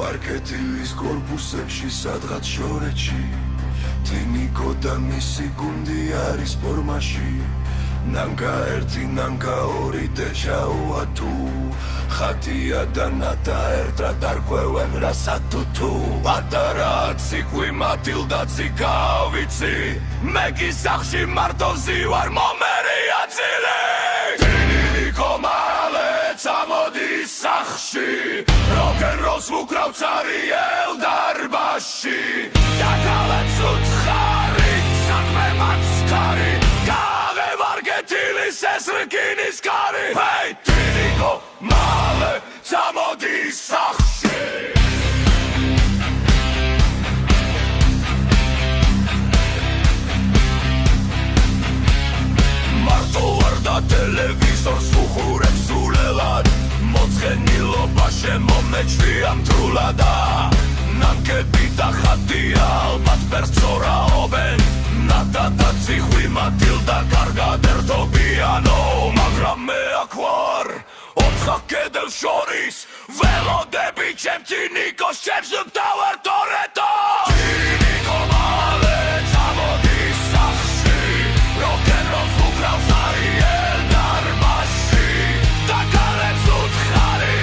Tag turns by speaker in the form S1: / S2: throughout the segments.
S1: ვარკეთილის კორპუსებში სადღაც შორეთში თინიკო და მისი გუნდი არის ფორმაში ნანკა ერთი ნანკა ორი დეჟაუა თუ ხატია და ნატა ერთად არქვევენ რასათუთუ პატარა ციყვი მატილდაცი გავიცი მე კი სახში მარტოვზი ვარ მომერია ძილი თინიკო მალე წამოდის სახში როკენროლს უკრავ ცარიელ დარბაზში დაკალებს უცხარი საქმე მაცქარი გაღევარგეთილის ეს რკინის კარი ჰეი თინიკო მალე წამოდის სახში მარტო ვარ და ტელევიზორს უხურებს სულელად მოცხენილობა შემომეჩვია მტრულადა ნანკები და ხატია ალბათ ფერს წორაობენ ნატა და ციხვი მატილდა კარგად ერთობიანო მაგრამ მე აქ ვარ ოთხ კედელს შორის ველოდები ჩემ თინიკოს ჩემს ვთავარ თორეტო თინიკო მალე წამოდის სახში როკენროლს უკრავ ცარიელ დარბაზში დაკალებს უცხარი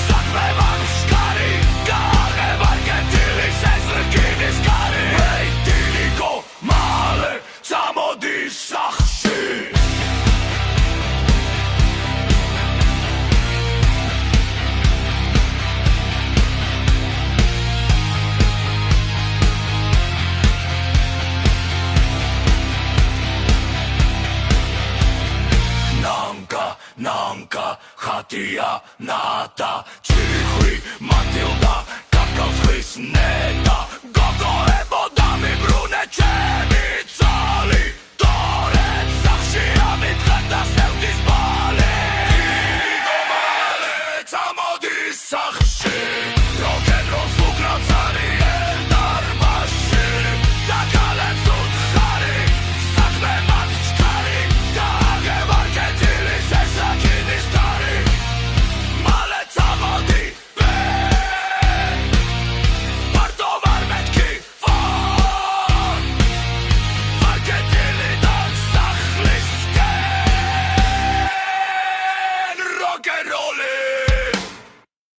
S1: საქმე მაშკარი გაღევარგეთილის ეს რკინის კარი ჰეი თინიკო მალე წამოდის სახში ნანკა ხატია ნატა ციხვი მატილდა